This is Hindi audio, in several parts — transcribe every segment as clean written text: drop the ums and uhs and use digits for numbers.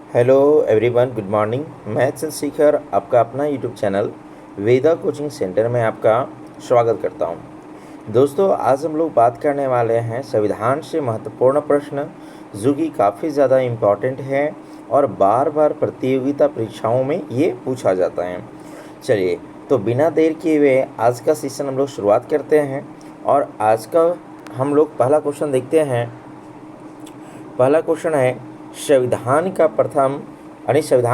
Hello everyone, good morning. Maths and सीखर आपका अपना YouTube channel Veda coaching centre में आपका स्वागत करता हूं। दोस्तों, आज हम लोग बात करने वाले हैं संविधान से महत्वपूर्ण प्रश्न, जो कि काफ़ी ज़्यादा इम्पॉर्टेंट है और बार बार प्रतियोगिता परीक्षाओं में ये पूछा जाता है। चलिए, तो बिना देर किए हुए आज का सेशन हम लोग शुरुआत करते हैं। और आज का हम लोग पहला क्वेश्चन देखते हैं। पहला क्वेश्चन है, संविधान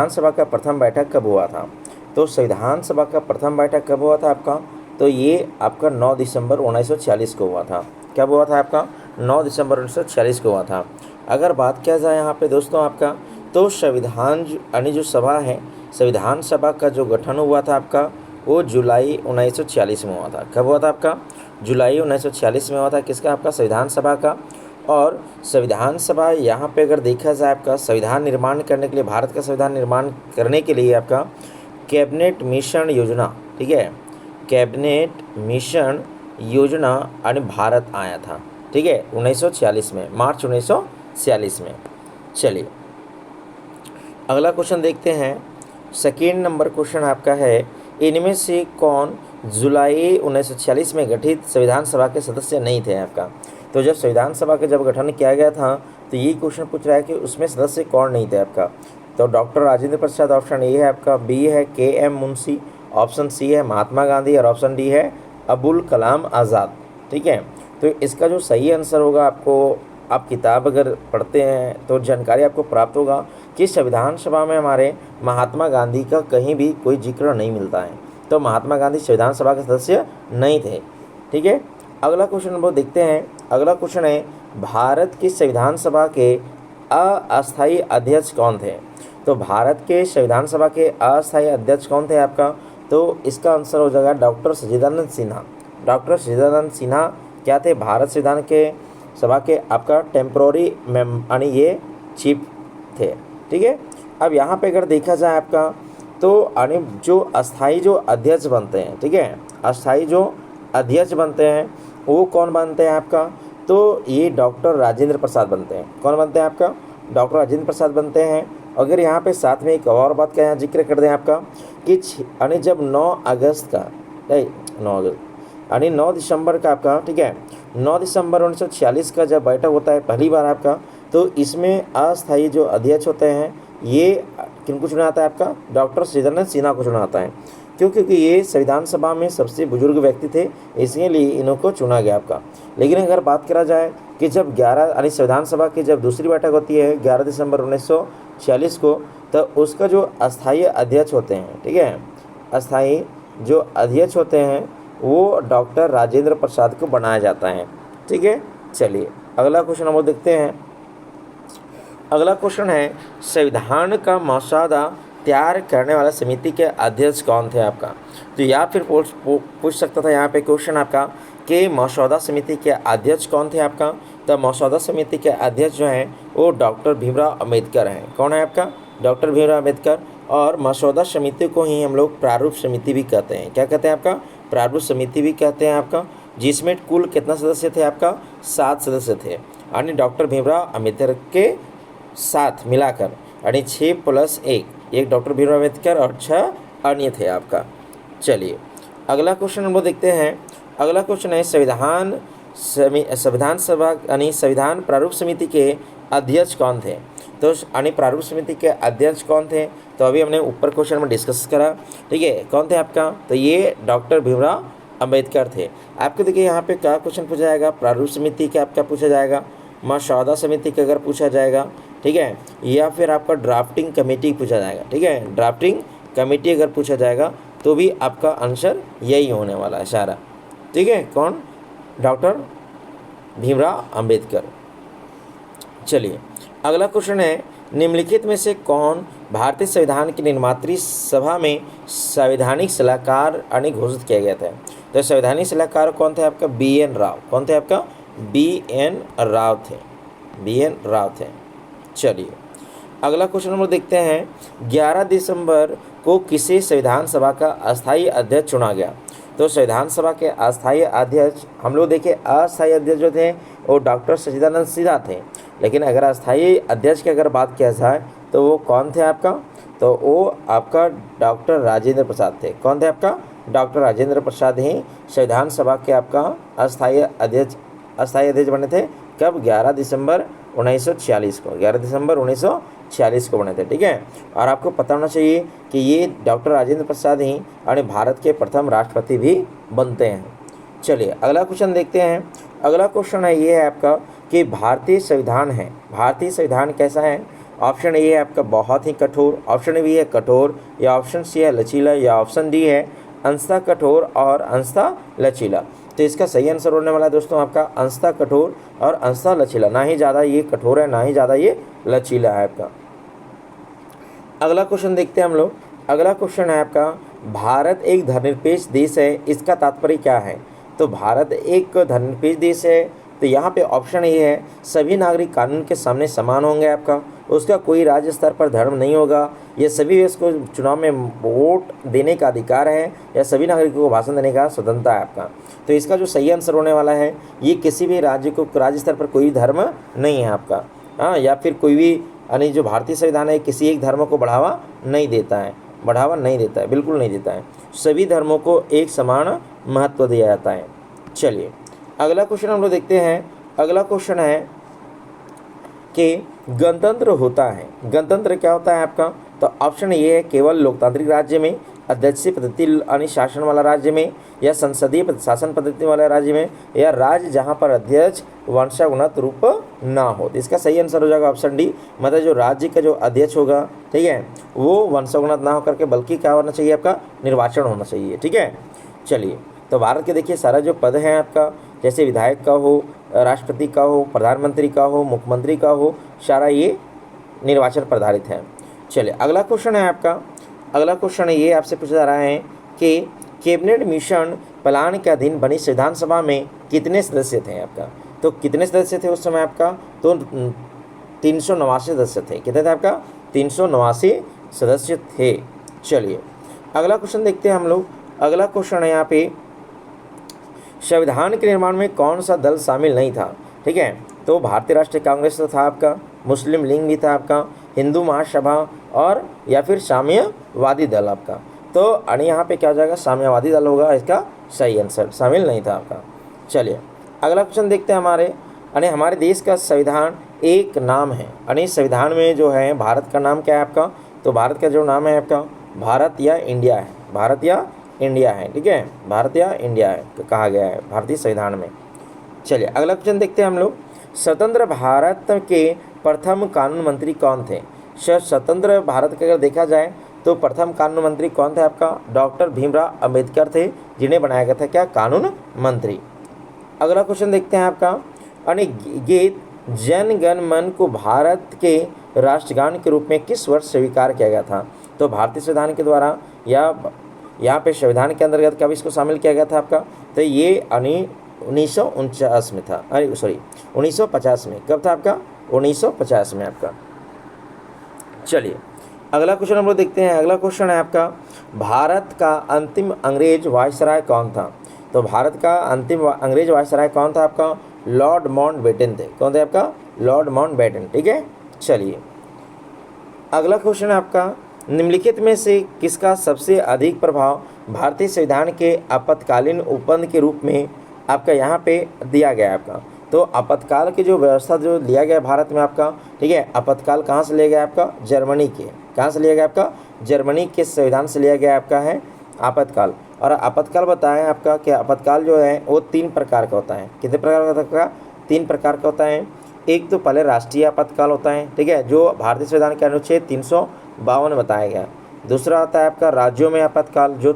सभा का प्रथम बैठक कब हुआ था? तो संविधान सभा का प्रथम बैठक कब हुआ था आपका? तो ये आपका 9 दिसंबर 1946 को हुआ था। कब हुआ था आपका? 9 दिसंबर 1946 को हुआ था। अगर बात किया जाए यहाँ पे दोस्तों आपका, तो जो सभा है, संविधान सभा का जो गठन हुआ था आपका, वो जुलाई 1946 में हुआ था। कब हुआ था आपका? जुलाई 1946 में हुआ था। किसका? आपका संविधान सभा का। और संविधान सभा यहाँ पे अगर देखा जाए आपका संविधान निर्माण करने के लिए, भारत का संविधान निर्माण करने के लिए आपका कैबिनेट मिशन योजना, ठीक है, कैबिनेट मिशन योजना और भारत आया था, ठीक है, 1946 में, मार्च 1946 में। चलिए अगला क्वेश्चन देखते हैं। सेकेंड नंबर क्वेश्चन आपका है, इनमें से कौन जुलाई 1946 में गठित संविधान सभा के सदस्य नहीं थे आपका? तो जब संविधान सभा का जब गठन किया गया था, तो ये क्वेश्चन पूछ रहा है कि उसमें सदस्य कौन नहीं थे आपका? तो doctor Rajendra Prasad option A है आपका, बी है के.एम. मुंशी, ऑप्शन सी है महात्मा गांधी और ऑप्शन डी है अबुल कलाम आज़ाद, ठीक है। तो इसका जो सही आंसर होगा, आपको आप किताब अगर पढ़ते हैं तो जानकारी आपको प्राप्त होगा कि संविधान सभा में हमारे महात्मा गांधी का कहीं भी कोई जिक्र नहीं मिलता है। तो महात्मा गांधी संविधान सभा के सदस्य नहीं थे, ठीक है। अगला क्वेश्चन हम लोग देखते हैं। अगला क्वेश्चन है, भारत की संविधान सभा के अस्थायी अध्यक्ष कौन थे? तो भारत के संविधान सभा के अस्थायी अध्यक्ष कौन थे आपका? तो इसका आंसर हो जाएगा डॉक्टर सच्चिदानंद सिन्हा। डॉक्टर सच्चिदानंद सिन्हा क्या थे? भारत संविधान के सभा के आपका टेम्पोररी यानी ये चीफ थे, ठीक है। अब यहाँ पे अगर देखा जाए आपका, तो यानी जो अस्थाई जो अध्यक्ष बनते हैं, ठीक है, अस्थाई जो अध्यक्ष बनते हैं वो कौन बनते हैं आपका? तो ये डॉक्टर राजेंद्र प्रसाद बनते हैं। कौन बनते हैं आपका? डॉक्टर राजेंद्र प्रसाद बनते हैं। अगर यहाँ पे साथ में एक और बात का यहाँ जिक्र कर दें आपका कि यानी जब 9 अगस्त का, नहीं 9 अगस्त यानी 9 दिसंबर का आपका, ठीक है, 9 दिसंबर 1946 का जब बैठक होता है पहली बार आपका, तो इसमें अस्थायी जो अध्यक्ष होते हैं ये किनको चुना आता है आपका? डॉक्टर सच्चिदानंद सिन्हा को चुना आता है। क्योंकि ये संविधान सभा में सबसे बुजुर्ग व्यक्ति थे, इसलिए इनको चुना गया आपका। लेकिन अगर बात करा जाए कि जब 11 यानी संविधान सभा की जब दूसरी बैठक होती है 11 दिसंबर 1946 को, तो उसका जो अस्थायी अध्यक्ष होते हैं, ठीक है, अस्थायी जो अध्यक्ष होते हैं वो डॉक्टर राजेंद्र प्रसाद को बनाया जाता है, ठीक है। चलिए अगला क्वेश्चन हम लोग देखते हैं। अगला क्वेश्चन है, संविधान का मसौदा तैयार करने वाला समिति के अध्यक्ष कौन थे आपका? तो या फिर पूछ सकता था यहाँ पे क्वेश्चन आपका कि मसौदा समिति के अध्यक्ष कौन थे आपका? तो मसौदा समिति के अध्यक्ष जो हैं वो डॉक्टर भीमराव अम्बेडकर हैं। कौन है आपका? डॉक्टर भीमराव अम्बेडकर। और मसौदा समिति को ही हम लोग प्रारूप समिति भी कहते हैं। क्या कहते हैं आपका? प्रारूप समिति भी कहते हैं आपका। जिसमें कुल कितना सदस्य थे आपका? 7 सदस्य थे, यानी डॉक्टर भीमराव अम्बेडकर के साथ मिलाकर, यानी 6 + 1 डॉक्टर भीमराव अम्बेडकर और 6 अन्य थे आपका। चलिए अगला क्वेश्चन हम लोग देखते हैं। अगला क्वेश्चन है, संविधान सभा यानी संविधान प्रारूप समिति के अध्यक्ष कौन थे? तो यानी प्रारूप समिति के अध्यक्ष कौन थे? तो अभी हमने ऊपर क्वेश्चन में डिस्कस करा, ठीक है, कौन थे आपका? तो ये डॉक्टर भीमराव अम्बेडकर थे। आपको देखिए यहाँ पे क्या क्वेश्चन पूछा जाएगा? प्रारूप समिति का आपका पूछा जाएगा, मसौदा समिति का अगर पूछा जाएगा, ठीक है, या फिर आपका ड्राफ्टिंग कमेटी पूछा जाएगा, ठीक है, ड्राफ्टिंग कमेटी अगर पूछा जाएगा तो भी आपका आंसर यही होने वाला है सारा, ठीक है। कौन? डॉक्टर भीमराव अम्बेडकर। चलिए अगला क्वेश्चन है, निम्नलिखित में से कौन भारतीय संविधान की निर्मात्री सभा में संवैधानिक सलाहकार घोषित किया गया था? तो संवैधानिक सलाहकार कौन थे आपका? B.N. राव। कौन थे आपका? B.N. राव थे। B.N. राव थे। चलिए अगला क्वेश्चन हम लोग देखते हैं। 11 दिसंबर को किसे संविधान सभा का अस्थायी अध्यक्ष चुना गया? तो संविधान सभा के अस्थायी अध्यक्ष हम लोग देखें, अस्थायी अध्यक्ष जो थे वो डॉक्टर सच्चिदानंद सिन्हा थे। लेकिन अगर अस्थायी अध्यक्ष की अगर बात किया जाए तो वो कौन थे आपका? तो वो आपका डॉक्टर राजेंद्र प्रसाद थे। कौन थे आपका? डॉक्टर राजेंद्र प्रसाद ही संविधान सभा के आपका अस्थायी अध्यक्ष बने थे। कब? 11 दिसंबर 1946 को। 11 दिसंबर 1946 को बने थे। ठीक है, और आपको पता होना चाहिए कि ये डॉक्टर राजेंद्र प्रसाद ही और भारत के प्रथम राष्ट्रपति भी बनते हैं। चलिए अगला क्वेश्चन देखते हैं। अगला क्वेश्चन है ये है आपका कि भारतीय संविधान है, भारतीय संविधान कैसा है? ऑप्शन ए है आपका बहुत ही कठोर, ऑप्शन बी है कठोर, या ऑप्शन सी है लचीला, या ऑप्शन डी है अंशतः कठोर और अंशतः लचीला। तो इसका सही आंसर होने वाला है दोस्तों आपका अंशतः कठोर और अंशतः लचीला। ना ही ज़्यादा ये कठोर है, ना ही ज़्यादा ये लचीला है आपका। अगला क्वेश्चन देखते हैं हम लोग। अगला क्वेश्चन है आपका भारत एक धर्मनिरपेक्ष देश है, इसका तात्पर्य क्या है? तो भारत एक धर्मनिरपेक्ष देश है, तो यहाँ पे ऑप्शन ए है सभी नागरिक कानून के सामने समान होंगे आपका, उसका कोई राज्य स्तर पर धर्म नहीं होगा, यह सभी व्यक्ति को चुनाव में वोट देने का अधिकार है, या सभी नागरिकों को भाषण देने का स्वतंत्रता है आपका। तो इसका जो सही आंसर होने वाला है ये किसी भी राज्य को राज्य स्तर पर कोई धर्म नहीं है आपका। हाँ, या फिर कोई भी यानी जो भारतीय संविधान है किसी एक धर्म को बढ़ावा नहीं देता है, बिल्कुल नहीं देता है। सभी धर्मों को एक समान महत्व दिया जाता है। चलिए अगला क्वेश्चन हम लोग देखते हैं। अगला क्वेश्चन है कि गणतंत्र होता है, गणतंत्र क्या होता है आपका? तो ऑप्शन ये है केवल लोकतांत्रिक राज्य में, अध्यक्षीय पद्धति यानी शासन वाला राज्य में, या संसदीय शासन पद्धति वाले राज्य में, या राज्य जहाँ पर अध्यक्ष वंशानुगत रूप ना हो। तो इसका सही आंसर हो जाएगा ऑप्शन डी, मतलब जो राज्य का जो अध्यक्ष होगा, ठीक है, वो वंशानुगत ना होकर के बल्कि क्या होना चाहिए आपका? निर्वाचन होना चाहिए। ठीक है, चलिए तो भारत के देखिए सारा जो पद है आपका, जैसे विधायक का हो, राष्ट्रपति का हो, प्रधानमंत्री का हो, मुख्यमंत्री का हो, सारा ये निर्वाचन पर आधारित है। चलिए अगला क्वेश्चन है आपका। अगला क्वेश्चन ये आपसे पूछा जा रहा है कि कैबिनेट मिशन प्लान के अधीन बनी संविधान सभा में कितने सदस्य थे आपका? तो कितने सदस्य थे उस समय आपका? तो 389 सदस्य थे। कितने थे आपका? 389 सदस्य थे। चलिए अगला क्वेश्चन देखते हैं हम लोग। अगला क्वेश्चन है यहाँ पे संविधान के निर्माण में कौन सा दल शामिल नहीं था? ठीक है, तो भारतीय राष्ट्रीय कांग्रेस तो था आपका, मुस्लिम लीग भी था आपका, हिंदू महासभा और या फिर साम्यवादी दल आपका। तो अरे यहाँ पे क्या हो जाएगा? साम्यवादी दल होगा इसका सही आंसर, शामिल नहीं था आपका। चलिए अगला क्वेश्चन देखते हैं हमारे देश का संविधान एक नाम है, यानी संविधान में जो है भारत का नाम क्या है आपका? तो भारत का जो नाम है आपका भारत या इंडिया है, भारत या इंडिया है। ठीक है, भारत या इंडिया है तो कहा गया है भारतीय संविधान में। चलिए अगला क्वेश्चन देखते हैं हम लोग। स्वतंत्र भारत के प्रथम कानून मंत्री कौन थे? स्वतंत्र भारत का अगर देखा जाए तो प्रथम कानून मंत्री कौन थे आपका? डॉक्टर भीमराव अंबेडकर थे, जिन्हें बनाया गया था क्या? कानून मंत्री। अगला क्वेश्चन देखते हैं आपका। गीत जन गण मन को भारत के राष्ट्रगान के रूप में किस वर्ष स्वीकार किया गया था? तो भारतीय संविधान के द्वारा या यहाँ पे संविधान के अंतर्गत कब इसको शामिल किया गया था आपका? तो ये 1949 में था, 1950 में। कब था आपका? 1950 में आपका। चलिए अगला क्वेश्चन हम लोग देखते हैं। अगला क्वेश्चन है आपका भारत का अंतिम अंग्रेज वायसराय कौन था? तो भारत का अंतिम अंग्रेज वायसराय कौन था आपका? लॉर्ड माउंटबेटन थे। कौन थे आपका? Lord Mountbatten. ठीक है, चलिए अगला क्वेश्चन है आपका निम्नलिखित में से किसका सबसे अधिक प्रभाव भारतीय संविधान के आपातकालीन उपबंध के रूप में आपका यहाँ पे दिया गया है आपका? तो आपातकाल की जो व्यवस्था जो लिया गया भारत में आपका, ठीक है, आपातकाल कहाँ से लिया गया आपका? जर्मनी के। कहाँ से लिया गया आपका? जर्मनी के संविधान से लिया गया आपका है आपातकाल। और आपातकाल बताया आपका कि आपातकाल जो है वो 3 प्रकार का होता है। कितने प्रकार का होता है? 3 प्रकार का होता है। एक तो पहले राष्ट्रीय आपातकाल होता है, ठीक है, जो भारतीय संविधान के अनुच्छेद 352 बताया गया। दूसरा आता है आपका राज्यों में आपातकाल, जो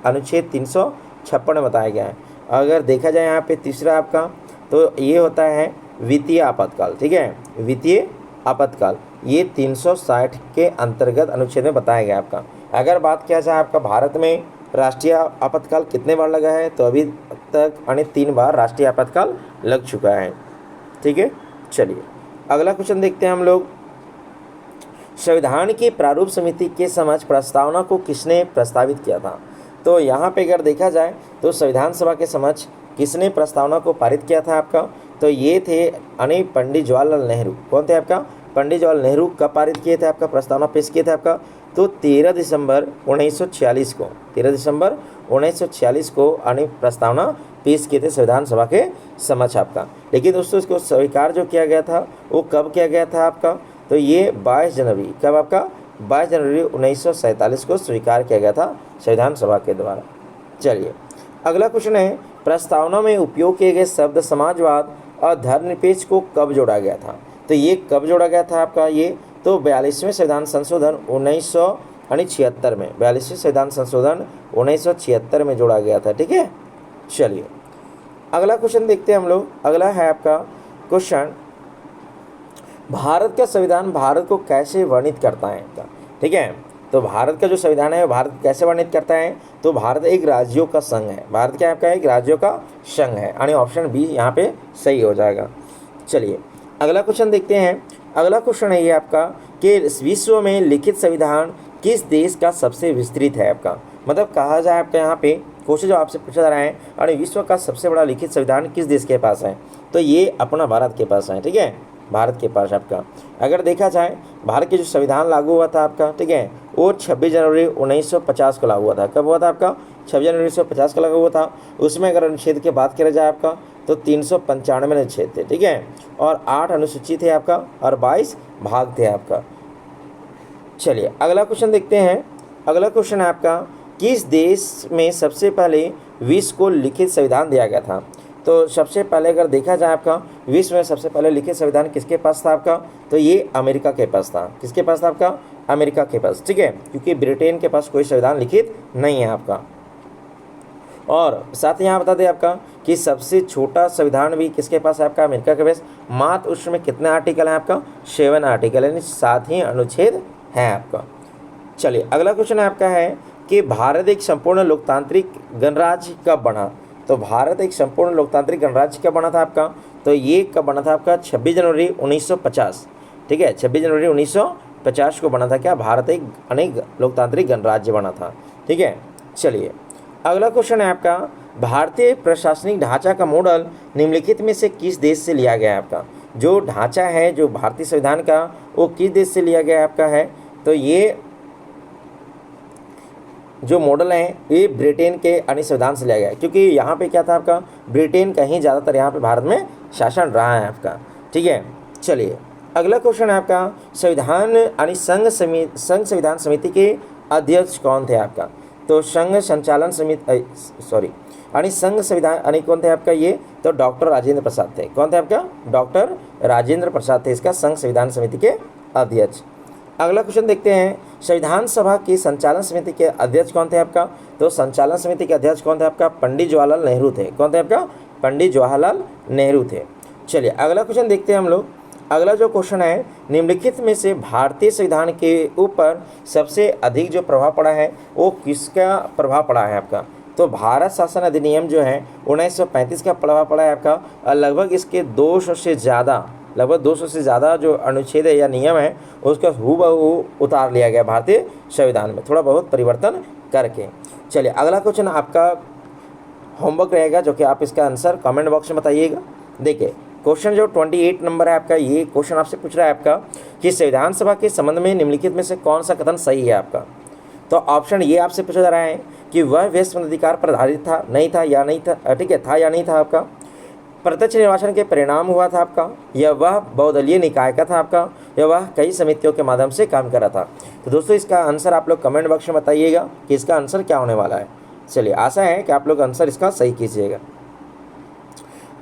अनुच्छेद 356 में बताया गया है। अगर देखा जाए यहाँ पे तीसरा आपका, तो ये होता है वित्तीय आपातकाल। ठीक है, वित्तीय आपातकाल ये 360 के अंतर्गत अनुच्छेद में बताया गया आपका। अगर बात किया जाए आपका भारत में राष्ट्रीय आपातकाल कितने बार लगा है, तो अभी तक 3 बार राष्ट्रीय आपातकाल लग चुका है। ठीक है, चलिए अगला क्वेश्चन देखते हैं हम लोग। संविधान की प्रारूप समिति के समक्ष प्रस्तावना को किसने प्रस्तावित किया था? तो यहाँ पे अगर देखा जाए तो संविधान सभा के समक्ष किसने प्रस्तावना को पारित किया था आपका? तो ये थे पंडित जवाहरलाल नेहरू। कौन थे आपका? पंडित जवाहरलाल नेहरू कब पारित किए थे आपका, प्रस्तावना पेश किए थे आपका, तो 13 दिसंबर 1946 को, 13 दिसंबर 1946 को प्रस्तावना पेश किए थे संविधान सभा के समक्ष आपका। लेकिन दोस्तों इसको स्वीकार जो किया गया था वो कब किया गया था आपका, तो ये 22 जनवरी, कब आपका 22 जनवरी 1947 को स्वीकार किया गया था संविधान सभा के द्वारा। चलिए अगला क्वेश्चन है, प्रस्तावना में उपयोग किए गए शब्द समाजवाद और धर्मनिरपेक्ष को कब जोड़ा गया था, तो ये कब जोड़ा गया था आपका, ये तो 42वें संविधान संशोधन 1976 में, 42वें संविधान संशोधन 1976 में जोड़ा गया था। ठीक है, चलिए अगला क्वेश्चन देखते हैं हम लोग। अगला है आपका क्वेश्चन, भारत का संविधान भारत को कैसे वर्णित करता है आपका। ठीक है, तो भारत का जो संविधान है भारत कैसे वर्णित करता है, तो भारत एक राज्यों का संघ है। भारत क्या आपका एक राज्यों का संघ है, यानी ऑप्शन बी यहाँ पे सही हो जाएगा। चलिए अगला क्वेश्चन देखते हैं। अगला क्वेश्चन है ये आपका कि विश्व में लिखित संविधान किस देश का सबसे विस्तृत है आपका, मतलब कहा जाए आपका यहाँ पे क्वेश्चन जो आपसे पूछा जा रहा है, और विश्व का सबसे बड़ा लिखित संविधान किस देश के पास है, तो ये अपना भारत के पास है। ठीक है, भारत के पास आपका अगर देखा जाए भारत के जो संविधान लागू हुआ था आपका, ठीक है, वो 26 जनवरी 1950 को लागू हुआ था। कब हुआ था आपका, 26 जनवरी 1950 को लागू हुआ था। उसमें अगर अनुच्छेद की बात करा जाए आपका तो 395 अनुच्छेद थे। ठीक है, और 8 अनुसूची थे आपका और 22 भाग थे आपका। चलिए अगला क्वेश्चन देखते हैं। अगला क्वेश्चन है आपका, किस देश में सबसे पहले विश्व को लिखित संविधान दिया गया था, तो सबसे पहले अगर देखा जाए आपका विश्व में सबसे पहले लिखित संविधान किसके पास था आपका, तो ये अमेरिका के पास था। किसके पास था आपका, अमेरिका के पास। ठीक है, क्योंकि ब्रिटेन के पास कोई संविधान लिखित नहीं है आपका। और साथ ही यहाँ बता दें आपका कि सबसे छोटा संविधान भी किसके पास है आपका, अमेरिका के पास। मात्र उसमें कितने आर्टिकल हैं आपका, 7 आर्टिकल, यानी 7 ही अनुच्छेद हैं आपका। चलिए अगला क्वेश्चन आपका है कि भारत एक संपूर्ण लोकतांत्रिक गणराज्य कब बना, तो भारत एक संपूर्ण लोकतांत्रिक गणराज्य कब बना था आपका, तो ये कब बना था आपका 26 जनवरी 1950। ठीक है, 26 जनवरी 1950 को बना था क्या, भारत एक अनेक लोकतांत्रिक गणराज्य बना था। ठीक है, चलिए अगला क्वेश्चन है आपका, भारतीय प्रशासनिक ढांचा का मॉडल निम्नलिखित में से किस देश से लिया गया है आपका, जो ढांचा है जो भारतीय संविधान का वो किस देश से लिया गया आपका है, तो ये जो मॉडल है ये ब्रिटेन के संविधान से लिया गया है, क्योंकि यहाँ पे क्या था आपका ब्रिटेन का ही ज़्यादातर यहाँ पे भारत में शासन रहा है आपका। ठीक है, चलिए अगला क्वेश्चन है आपका, संविधान संघ संविधान समिति के अध्यक्ष कौन थे आपका, तो संघ संचालन समिति संघ संविधान कौन थे आपका, ये तो डॉक्टर राजेंद्र प्रसाद थे। कौन थे आपका, डॉक्टर राजेंद्र प्रसाद थे इसका संघ संविधान समिति के अध्यक्ष। अगला क्वेश्चन देखते हैं, संविधान सभा की संचालन समिति के अध्यक्ष कौन थे आपका, तो संचालन समिति के अध्यक्ष कौन थे आपका, पंडित जवाहरलाल नेहरू थे। कौन थे आपका, पंडित जवाहरलाल नेहरू थे। चलिए अगला क्वेश्चन देखते हैं हम लोग। अगला जो क्वेश्चन है, निम्नलिखित में से भारतीय संविधान के ऊपर सबसे अधिक जो प्रभाव पड़ा है वो किसका प्रभाव पड़ा है आपका, तो भारत शासन अधिनियम जो है 1935 का प्रभाव पड़ा है आपका, और लगभग इसके 200 से ज़्यादा जो अनुच्छेद है या नियम है उसका हूबहू उतार लिया गया भारतीय संविधान में, थोड़ा बहुत परिवर्तन करके। चलिए अगला क्वेश्चन आपका होमवर्क रहेगा, जो कि आप इसका आंसर कमेंट बॉक्स में बताइएगा। देखिए क्वेश्चन जो 28 नंबर है आपका, ये क्वेश्चन आपसे पूछ रहा है आपका कि संविधान सभा के संबंध में निम्नलिखित में से कौन सा कथन सही है आपका, तो ऑप्शन ये आपसे पूछा जा रहा है कि वह व्यस्त अधिकार पर आधारित था, नहीं था या नहीं था, ठीक है, था या नहीं था आपका, प्रत्यक्ष निर्वाचन के परिणाम हुआ था आपका, या वह बहुदलीय निकाय का था आपका, या वह कई समितियों के माध्यम से काम कर रहा था। तो दोस्तों इसका आंसर आप लोग कमेंट बॉक्स में बताइएगा कि इसका आंसर क्या होने वाला है। चलिए आशा है कि आप लोग आंसर इसका सही कीजिएगा।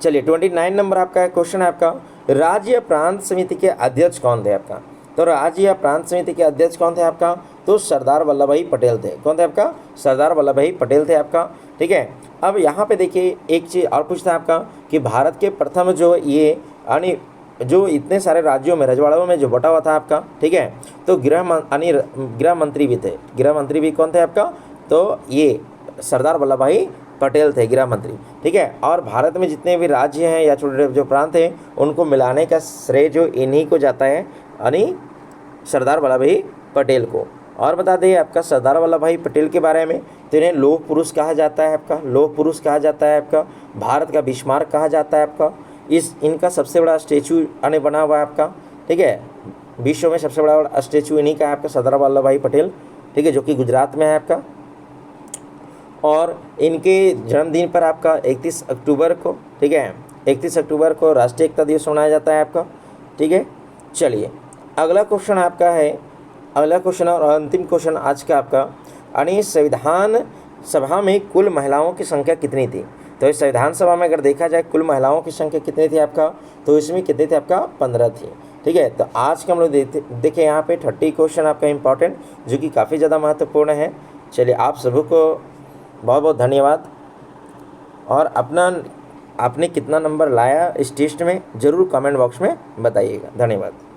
चलिए 29 नंबर आपका क्वेश्चन है आपका, राज्य या प्रांत समिति के अध्यक्ष कौन थे आपका, तो राज्य या प्रांत समिति के अध्यक्ष कौन थे आपका, तो सरदार वल्लभ भाई पटेल थे। कौन थे आपका, सरदार वल्लभ भाई पटेल थे आपका। ठीक है, अब यहाँ पे देखिए एक चीज़ और पूछता है आपका कि भारत के प्रथम जो ये यानी जो इतने सारे राज्यों में रजवाड़ों में जो बटा हुआ था आपका, ठीक है, तो गृह मंत्री भी थे। गृह मंत्री भी कौन थे आपका, तो ये सरदार वल्लभ भाई पटेल थे गृह मंत्री। ठीक है, और भारत में जितने भी राज्य हैं या छोटे जो प्रांत हैं उनको मिलाने का श्रेय जो इन्हीं को जाता है, यानी सरदार वल्लभ भाई पटेल को। और बता दें आपका सरदार वल्लभ भाई पटेल के बारे में, तो इन्हें लौह पुरुष कहा जाता है आपका, लौह पुरुष कहा जाता है आपका, भारत का बिस्मार्क कहा जाता है आपका। इनका सबसे बड़ा स्टेचू बना हुआ है आपका। ठीक है, विश्व में सबसे बड़ा स्टैचू इन्हीं का है आपका, सरदार वल्लभ भाई पटेल, ठीक है, जो कि गुजरात में है आपका। और इनके जन्मदिन पर आपका 31 अक्टूबर को, ठीक है, 31 अक्टूबर को राष्ट्रीय एकता दिवस मनाया जाता है आपका, ठीक है। चलिए अगला क्वेश्चन आपका है, अगला क्वेश्चन और अंतिम क्वेश्चन आज का आपका, यानी संविधान सभा में कुल महिलाओं की संख्या कितनी थी। तो इस संविधान सभा में अगर देखा जाए कुल महिलाओं की संख्या कितनी थी आपका, तो इसमें कितनी थी आपका, 15 थी, ठीक है। तो आज का हम लोग देखें यहाँ पे 30 क्वेश्चन आपका इंपॉर्टेंट, जो कि काफ़ी ज़्यादा महत्वपूर्ण है। चलिए आप सभी को बहुत बहुत धन्यवाद, और आपने कितना नंबर लाया इस टेस्ट में ज़रूर कमेंट बॉक्स में बताइएगा। धन्यवाद।